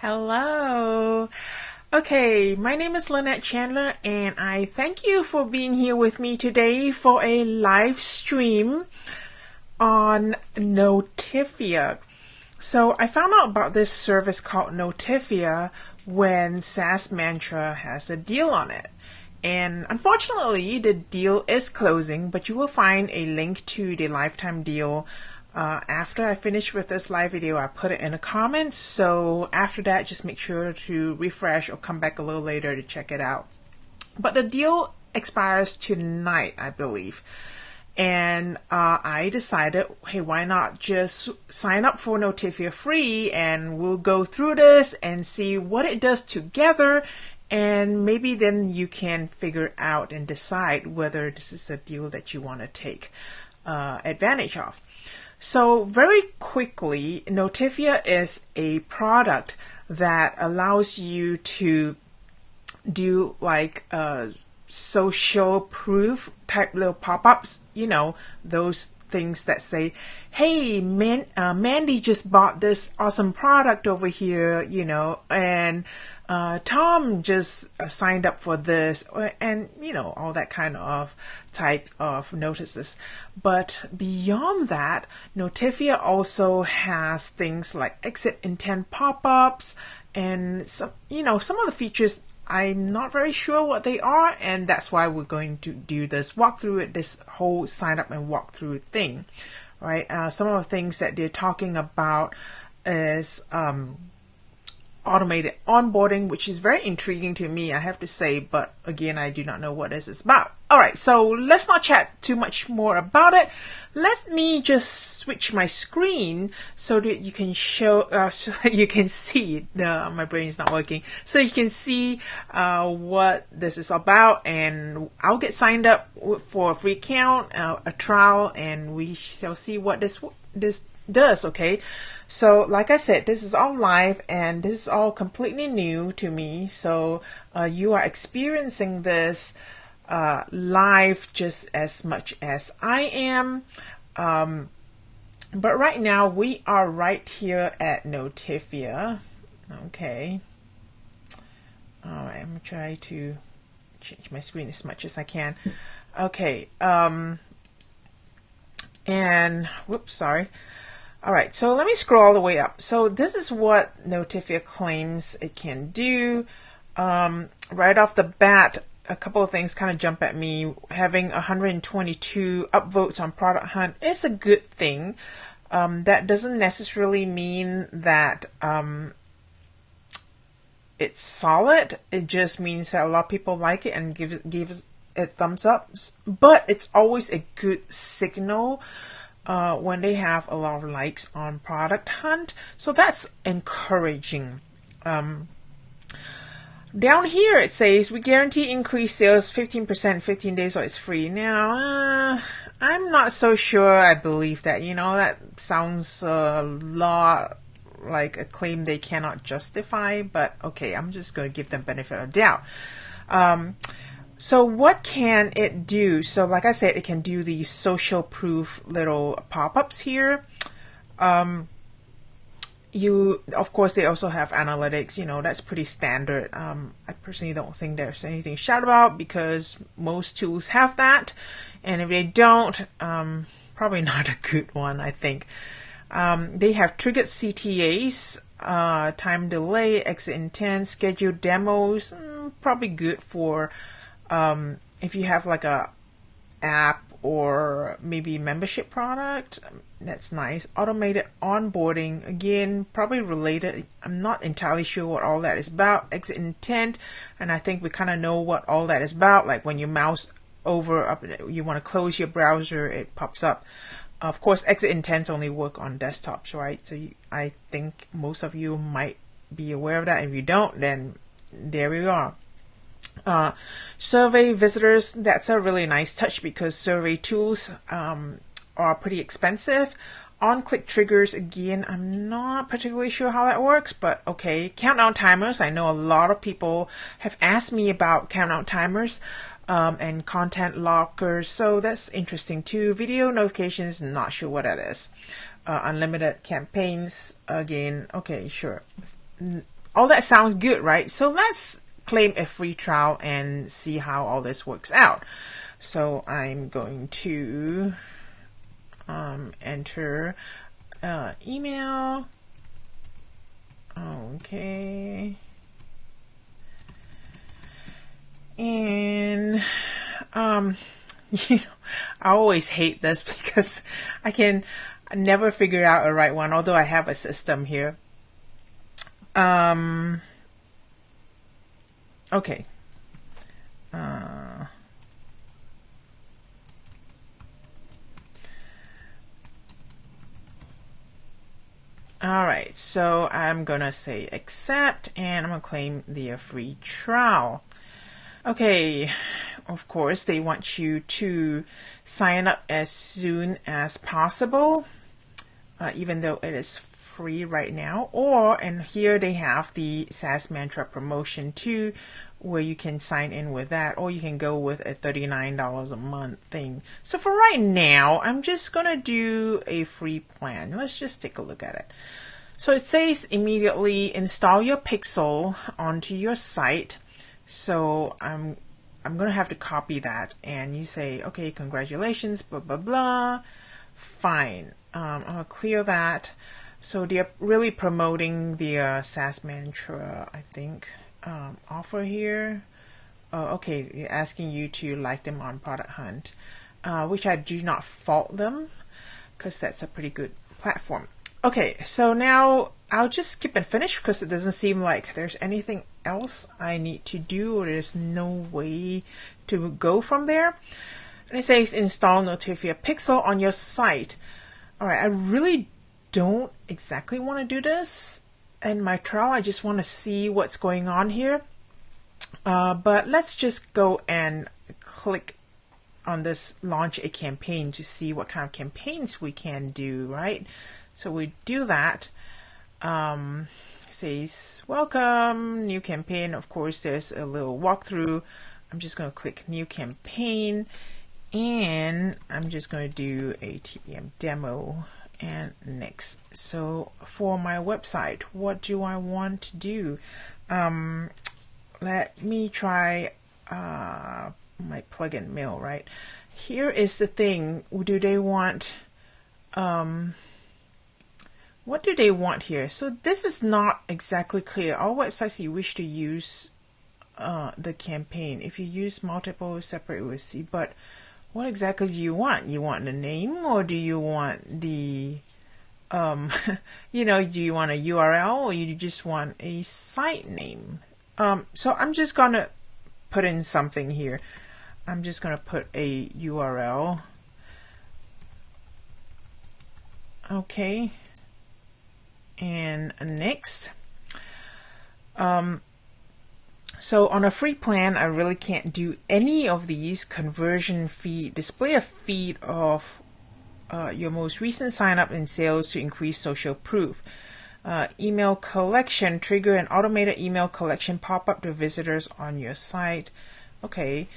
Hello. Okay, my name is Lynette Chandler, and I thank you for being here with me today for a live stream on Notifia. So I found out about this service called Notifia when SaaS Mantra has a deal on it. And unfortunately, the deal is closing, but you will find a link to the lifetime deal after I finish with this live video. I put it in the comments. So after that, just make sure to refresh or come back a little later to check it out. But the deal expires tonight, I believe. And I decided, hey, why not just sign up for Notifia free, and we'll go through this and see what it does together. And maybe then you can figure out and decide whether this is a deal that you want to take advantage of. So very quickly, Notifia is a product that allows you to do like social proof type little pop-ups, those things that say, hey, Mandy just bought this awesome product over here, and Tom just signed up for this, and all that kind of type of notices. But beyond that, Notifia also has things like exit intent pop-ups and some of the features I'm not very sure what they are, and that's why we're going to do this walkthrough, this whole sign up and walkthrough thing, right? Some of the things that they're talking about is automated onboarding, which is very intriguing to me, I have to say, but again, I do not know what this is about. All right, so let's not chat too much more about it. Let me just switch my screen so that you can so that you can see. My brain is not working, so you can see what this is about, and I'll get signed up for a free account, a trial, and we shall see what this does. Okay, so like I said, this is all live and this is all completely new to me, so you are experiencing this live just as much as I am, but right now we are right here at Notifia. Okay, all right, I'm gonna try to change my screen as much as I can. Okay, and whoops, sorry. All right, so let me scroll all the way up. So this is what Notifia claims it can do. Right off the bat, a couple of things kind of jump at me. Having 122 upvotes on Product Hunt is a good thing. That doesn't necessarily mean that it's solid. It just means that a lot of people like it and give it thumbs up. But it's always a good signal when they have a lot of likes on Product Hunt. So that's encouraging. Down here it says, we guarantee increased sales 15%, 15 days, or it's free. Now, I'm not so sure I believe that. That sounds a lot like a claim they cannot justify, but okay, I'm just going to give them benefit of doubt. So what can it do? So like I said, it can do these social proof little pop-ups here. Of course, they also have analytics, that's pretty standard. I personally don't think there's anything to shout about because most tools have that. And if they don't, probably not a good one, I think. They have triggered CTAs, time delay, exit intent, scheduled demos, probably good for if you have like a app or maybe membership product. That's nice. Automated onboarding, again, probably related. I'm not entirely sure what all that is about. Exit intent, and I think we kind of know what all that is about. Like when you mouse over up, you want to close your browser, it pops up. Of course, exit intents only work on desktops, right? So I think most of you might be aware of that. If you don't, then there we are. Survey visitors, that's a really nice touch because survey tools are pretty expensive. On-click triggers, again, I'm not particularly sure how that works, but okay. Countdown timers, I know a lot of people have asked me about countdown timers and content lockers, so that's interesting too. Video notifications, not sure what that is. Unlimited campaigns, again, okay, sure. all that sounds good, right? So let's claim a free trial and see how all this works out. So I'm going to enter email. Okay. And you know, I always hate this because I never figure out a right one, although I have a system here. Okay. All right, so I'm gonna say accept, and I'm gonna claim the free trial. Okay, of course, they want you to sign up as soon as possible, even though it is free right now. And here they have the SaaS Mantra promotion too, where you can sign in with that, or you can go with a $39 a month thing. So for right now, I'm just gonna do a free plan. Let's just take a look at it. So it says immediately install your pixel onto your site. So I'm gonna have to copy that, and you say, okay, congratulations, blah blah blah. Fine. I'll clear that. So they're really promoting the SaaS Mantra, I think, offer here. Okay, they're asking you to like them on Product Hunt, which I do not fault them because that's a pretty good platform. Okay, so now I'll just skip and finish because it doesn't seem like there's anything else I need to do, or there's no way to go from there. And it says install Notifia Pixel on your site. All right, I really don't exactly want to do this in my trial. I just want to see what's going on here. But let's just go and click on this launch a campaign to see what kind of campaigns we can do, right? So we do that. Says welcome, new campaign. Of course, there's a little walkthrough. I'm just going to click new campaign, and I'm just going to do a TPM demo and next. So for my website, what do I want to do? Let me try my plugin mail, right? Here is the thing. Do they want what do they want here? So this is not exactly clear. All websites you wish to use the campaign. If you use multiple separate, we'll see. But what exactly do you want? You want the name, or do you want the you know, do you want a URL, or you just want a site name? So I'm just gonna put in something here. I'm just gonna put a URL. Okay. And next. So on a free plan, I really can't do any of these. Conversion feed, display a feed of your most recent sign up and sales to increase social proof. Email collection, trigger an automated email collection pop-up to visitors on your site. Okay.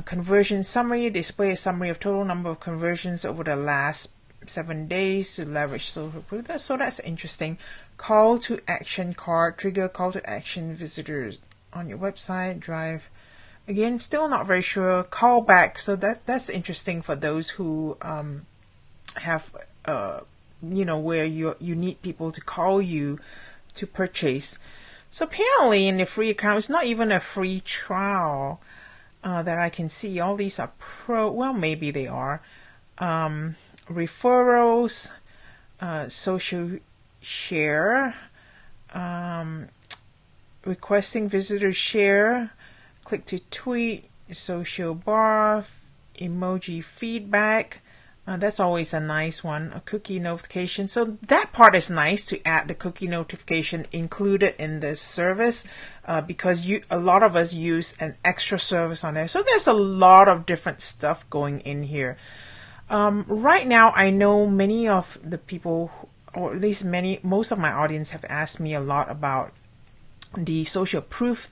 Conversion summary, display a summary of total number of conversions over the last 7 days to leverage social proof. So that's interesting. Call to action card, trigger call to action visitors on your website. Drive, again, still not very sure. Call back, so that's interesting for those who have you know, where you need people to call you to purchase. So apparently in the free account, it's not even a free trial that I can see. All these are well, maybe they are. Referrals, social share, requesting visitors share, click to tweet, social bar, emoji feedback. That's always a nice one. A cookie notification. So that part is nice, to add the cookie notification included in this service, because a lot of us use an extra service on there. So there's a lot of different stuff going in here. Right now, I know many of the people, or at least most of my audience, have asked me a lot about the social proof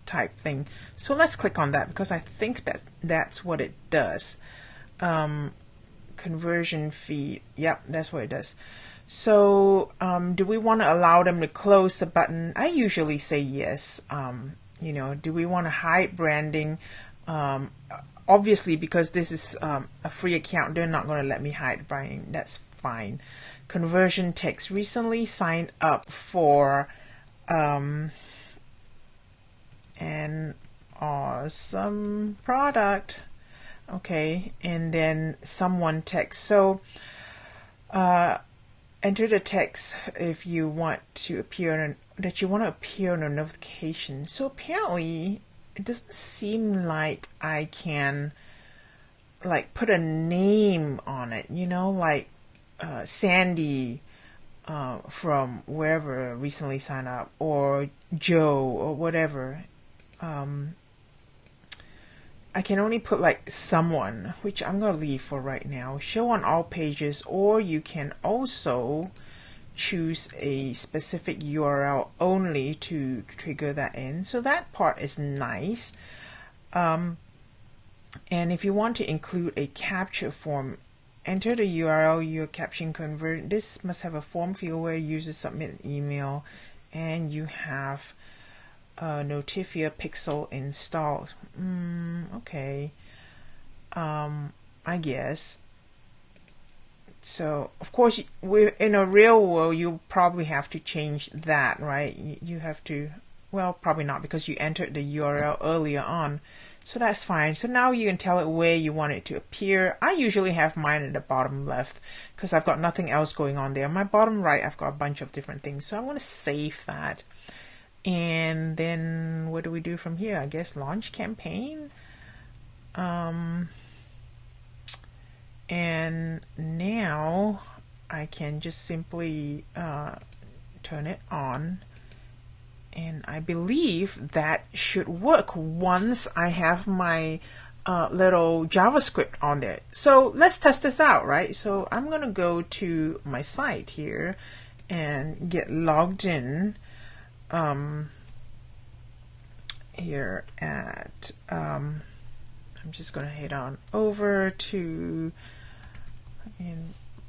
type thing. So let's click on that, because I think that's what it does. Conversion fee. Yep, that's what it does. So do we want to allow them to close the button? I usually say yes. You know, do we want to hide branding? Obviously, because this is a free account, they're not going to let me hide branding. That's fine. Conversion text: recently signed up for an awesome product. Okay, and then someone text. So enter the text if you want to appear that you want to appear on a notification. So apparently it doesn't seem like I can like put a name on it, you know, like Sandy from wherever recently signed up, or Joe, or whatever. I can only put like someone, which I'm going to leave for right now. Show on all pages, or you can also choose a specific URL only to trigger that in. So that part is nice. And if you want to include a capture form, enter the URL your caption convert. This must have a form field where users submit an email, and you have Notifia Pixel installed. Okay. I guess. So, of course, we're in a real world, you probably have to change that, right? You have to, well, probably not, because you entered the URL earlier on. So that's fine. So now you can tell it where you want it to appear. I usually have mine at the bottom left because I've got nothing else going on there. My bottom right, I've got a bunch of different things. So I'm going to save that. And then what do we do from here? I guess launch campaign. And now I can just simply turn it on. And I believe that should work once I have my little JavaScript on there. So let's test this out, right? So I'm going to go to my site here and get logged in here at, I'm just going to head on over to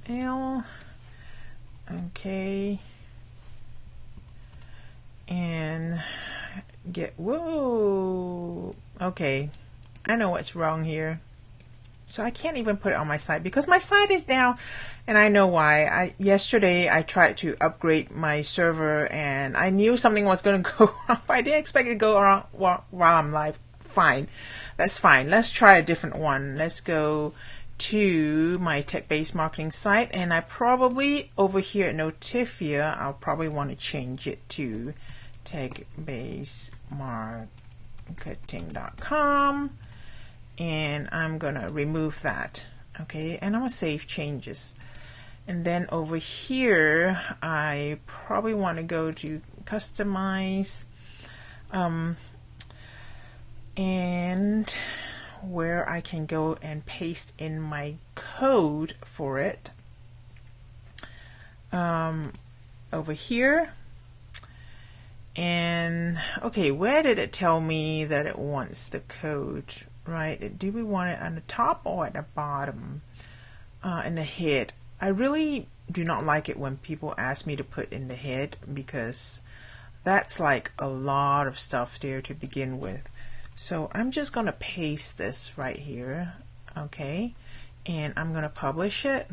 L. Okay. And get, whoa, okay, I know what's wrong here. So I can't even put it on my site because my site is down, and I know why. Yesterday I tried to upgrade my server and I knew something was going to go wrong. I didn't expect it to go wrong while I'm live. Fine, that's fine. Let's try a different one. Let's go to my tech-based marketing site, and I probably over here at Notifia, I'll probably want to change it to techbasemarketing.com, and I'm gonna remove that. Okay, and I'm gonna save changes, and then over here I probably want to go to customize, and where I can go and paste in my code for it over here. And okay, where did it tell me that it wants the code, right? Do we want it on the top or at the bottom? In the head. I really do not like it when people ask me to put in the head, because that's like a lot of stuff there to begin with. So I'm just going to paste this right here. Okay, and I'm going to publish it.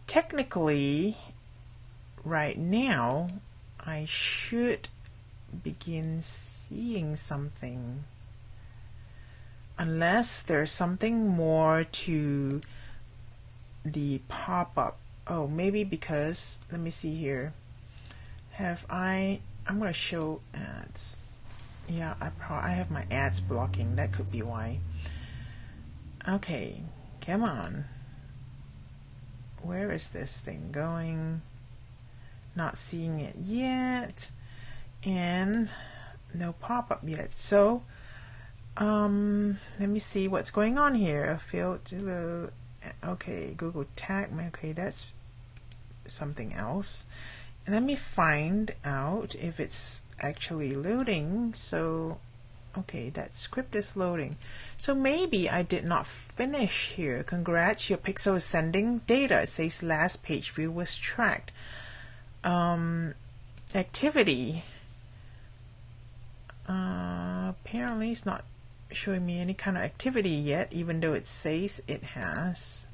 Technically, right now, I should begin seeing something, unless there's something more to the pop-up. Oh, maybe because, let me see here. I'm going to show ads. Yeah, I have my ads blocking. That could be why. Okay, come on. Where is this thing going? Not seeing it yet, and no pop-up yet. So let me see what's going on here. Failed to load. Okay, Google tag. Okay, that's something else. And let me find out if it's actually loading. So Okay, that script is loading. So maybe I did not finish here. Congrats, your pixel is sending data. It says last page view was tracked. Activity. Apparently it's not showing me any kind of activity yet, even though it says it has.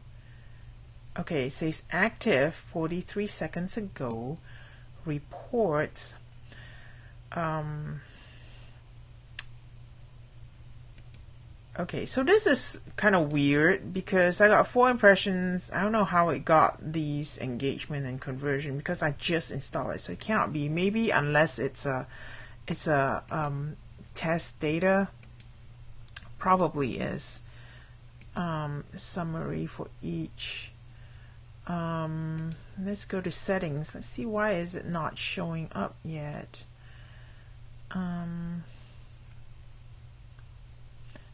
Okay, it says active 43 seconds ago. Reports. Okay, so this is kind of weird because I got 4 impressions. I don't know how it got these engagement and conversion because I just installed it, so it cannot be. Maybe unless it's a test data. Probably is. Summary for each. Let's go to settings. Let's see, why is it not showing up yet?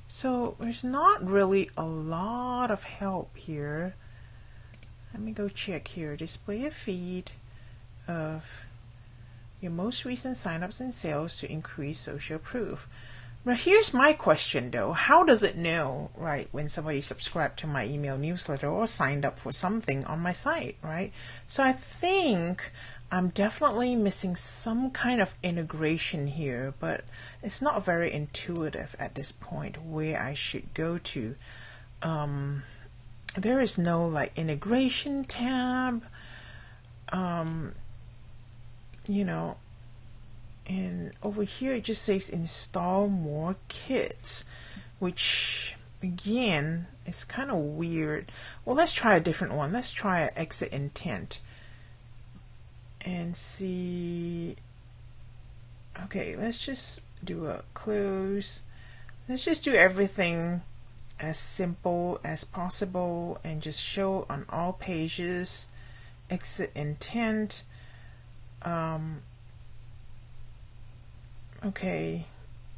So there's not really a lot of help here. Let me go check here. Display a feed of your most recent signups and sales to increase social proof. But here's my question though. How does it know, right, when somebody subscribed to my email newsletter or signed up for something on my site, right? So I think I'm definitely missing some kind of integration here, but it's not very intuitive at this point where I should go to. There is no like integration tab, you know, and over here it just says install more kits, which again is kind of weird. Well, let's try a different one. Let's try exit intent and see. Okay, let's just do a close. Let's just do everything as simple as possible and just show on all pages. Exit intent. Okay,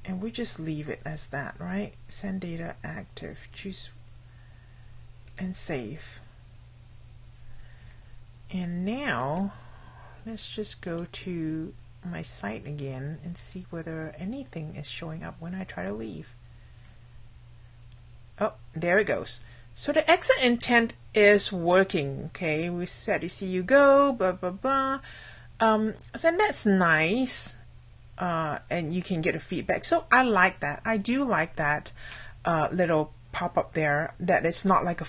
and we just leave it as that, right? Send data active, choose and save. And now let's just go to my site again and see whether anything is showing up when I try to leave. Oh, there it goes. So the exit intent is working. Okay, we said to see you go, blah blah blah. So that's nice. And you can get a feedback. So I like that. I do like that little pop-up there, that it's not like a,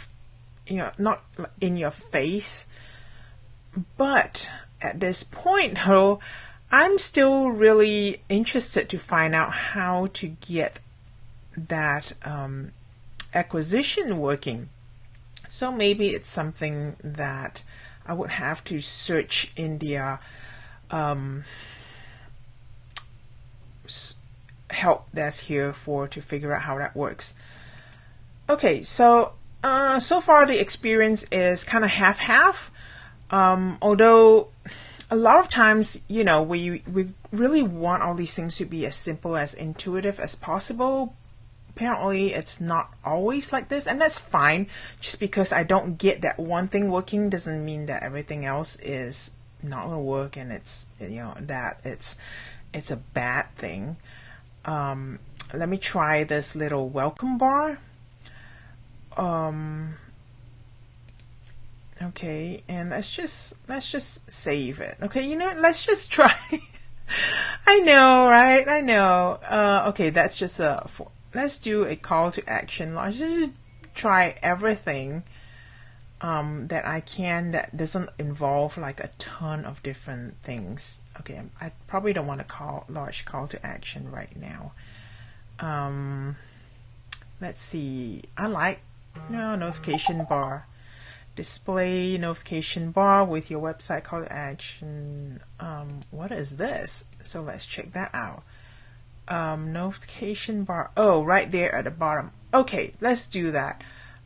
you know, not in your face. But at this point though, I'm still really interested to find out how to get that acquisition working. So maybe it's something that I would have to search in the help that's here for to figure out how that works. Okay, so so far the experience is kind of half-half. Although a lot of times, you know, we really want all these things to be as simple as intuitive as possible. Apparently it's not always like this, and that's fine. Just because I don't get that one thing working doesn't mean that everything else is not gonna work and it's, you know, that it's a bad thing. Let me try this little welcome bar. Okay, and let's just save it. Okay, you know, let's just try. I know, right? I know. Okay, that's just let's do a call to action. Let's just try everything that I can that doesn't involve like a ton of different things. Okay, I probably don't want a large call to action right now. Let's see. I like notification bar. Display notification bar with your website call to action. What is this? So let's check that out. Notification bar. Oh, right there at the bottom. Okay, let's do that.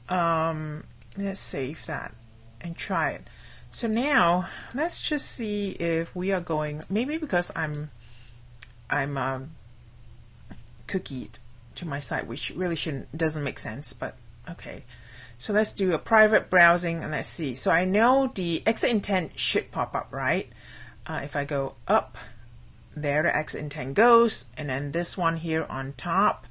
Let's save that and try it. So now let's just see if we are going, maybe because I'm cookied to my site, which really doesn't make sense, but okay. So let's do a private browsing and let's see. So I know the exit intent should pop up, right? If I go up, there the exit intent goes, and then this one here on top,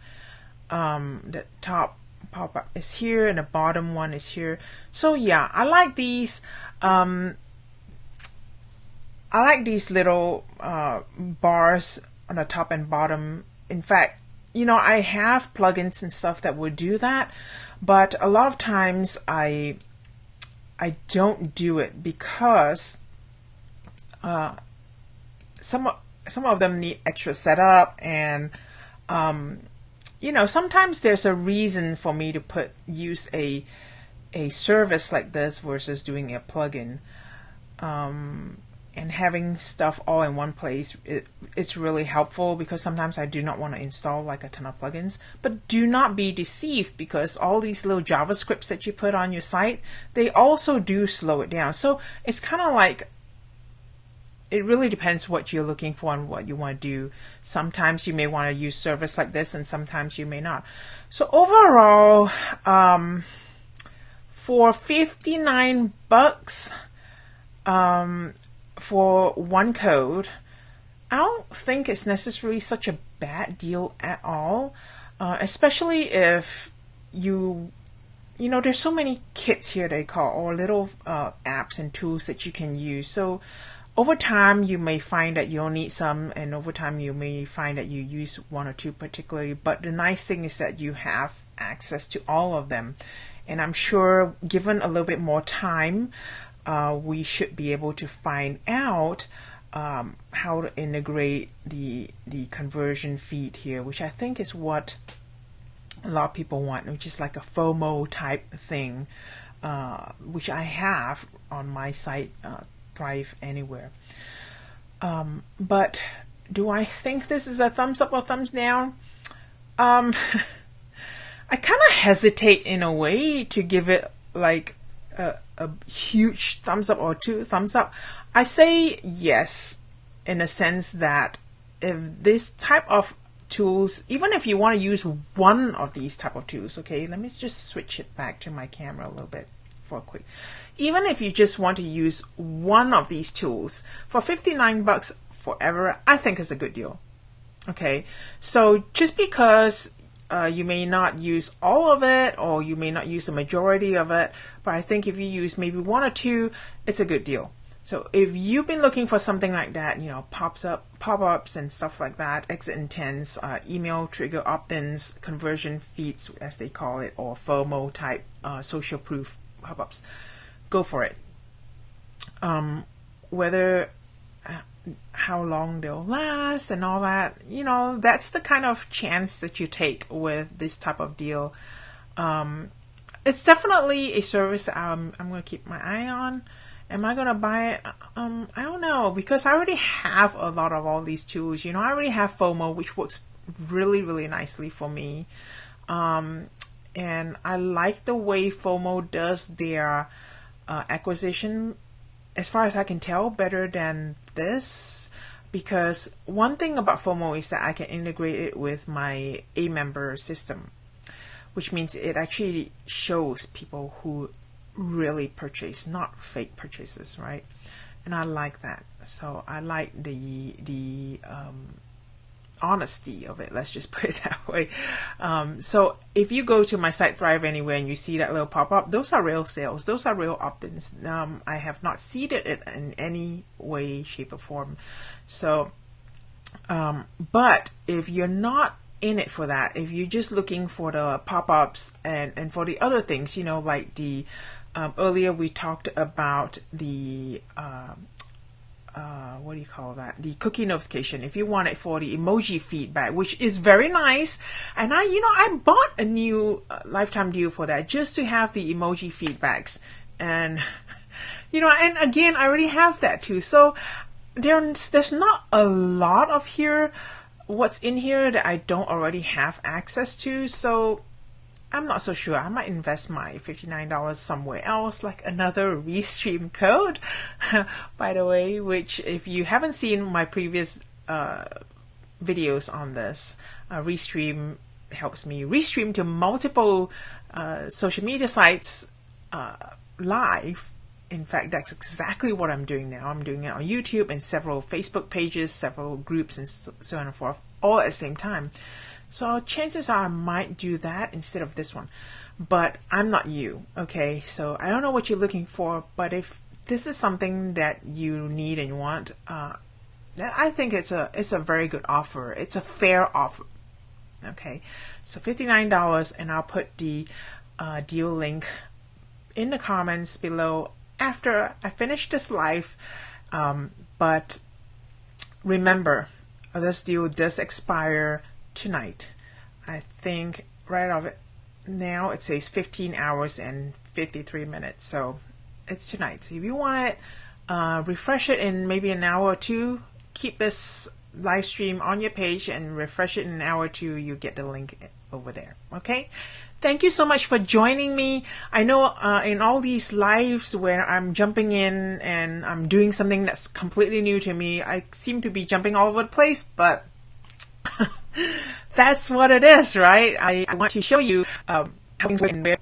the top pop-up is here and the bottom one is here. So yeah, I like these. I like these little bars on the top and bottom. In fact, you know, I have plugins and stuff that would do that, but a lot of times I don't do it because some of them need extra setup, and you know, sometimes there's a reason for me to use a service like this versus doing a plugin. And having stuff all in one place, it's really helpful, because sometimes I do not want to install like a ton of plugins. But do not be deceived, because all these little JavaScripts that you put on your site, they also do slow it down. So it's kind of like, it really depends what you're looking for and what you want to do. Sometimes you may want to use service like this, and sometimes you may not. So overall, for $59, for one code, I don't think it's necessarily such a bad deal at all, especially if you know, there's so many kits here they call, or little apps and tools that you can use. So over time you may find that you'll need some, and over time you may find that you use one or two particularly, but the nice thing is that you have access to all of them. And I'm sure, given a little bit more time, we should be able to find out how to integrate the conversion feed here, which I think is what a lot of people want, which is like a FOMO type thing, which I have on my site, Thrive Anywhere. But do I think this is a thumbs up or thumbs down? I kind of hesitate in a way to give it like a huge thumbs up or 2 thumbs up. I say yes, in a sense that if this type of tools, even if you want to use one of these type of tools, okay, let me just switch it back to my camera a little bit for a quick. Even if you just want to use one of these tools for $59 forever, I think is a good deal. Okay, so just because you may not use all of it, or you may not use the majority of it, but I think if you use maybe 1 or 2, it's a good deal. So if you've been looking for something like that, you know, pop-ups and stuff like that, exit intents, email trigger opt-ins, conversion feeds as they call it, or FOMO type social proof pop-ups, go for it. Whether how long they'll last and all that, you know, that's the kind of chance that you take with this type of deal. It's definitely a service that I'm going to keep my eye on. Am I going to buy it? I don't know, because I already have a lot of all these tools. You know, I already have FOMO, which works really, really nicely for me. And I like the way FOMO does their acquisition, as far as I can tell, better than this. Because one thing about FOMO is that I can integrate it with my A-member system, which means it actually shows people who really purchase, not fake purchases, right? And I like that. So I like the honesty of it, let's just put it that way. So if you go to my site Thrive Anywhere and you see that little pop-up, those are real sales, those are real opt-ins. I have not seeded it in any way, shape or form. So but if you're not in it for that, if you're just looking for the pop-ups and for the other things, you know, like the earlier we talked about the what do you call that? The cookie notification. If you want it for the emoji feedback, which is very nice, and I bought a new lifetime deal for that just to have the emoji feedbacks, and and again, I already have that too. So there's not a lot of what's in here that I don't already have access to. So I'm not so sure. I might invest my $59 somewhere else, like another Restream code, by the way, which if you haven't seen my previous videos on this, Restream helps me restream to multiple social media sites live. In fact, that's exactly what I'm doing now. I'm doing it on YouTube and several Facebook pages, several groups, and so on and forth, all at the same time. So chances are I might do that instead of this one. But I'm not you, okay? So I don't know what you're looking for, but if this is something that you need and want, I think it's a very good offer. It's a fair offer. Okay, so $59, and I'll put the deal link in the comments below after I finish this live. But remember, this deal does expire tonight. I think right off it now it says 15 hours and 53 minutes, so it's tonight. So if you want it, refresh it in maybe an hour or two. Keep this live stream on your page and refresh it in an hour or two. You get the link over there. Okay, thank you so much for joining me. I know in all these lives where I'm jumping in and I'm doing something that's completely new to me, I seem to be jumping all over the place, but that's what it is, right? I want to show you how things work and where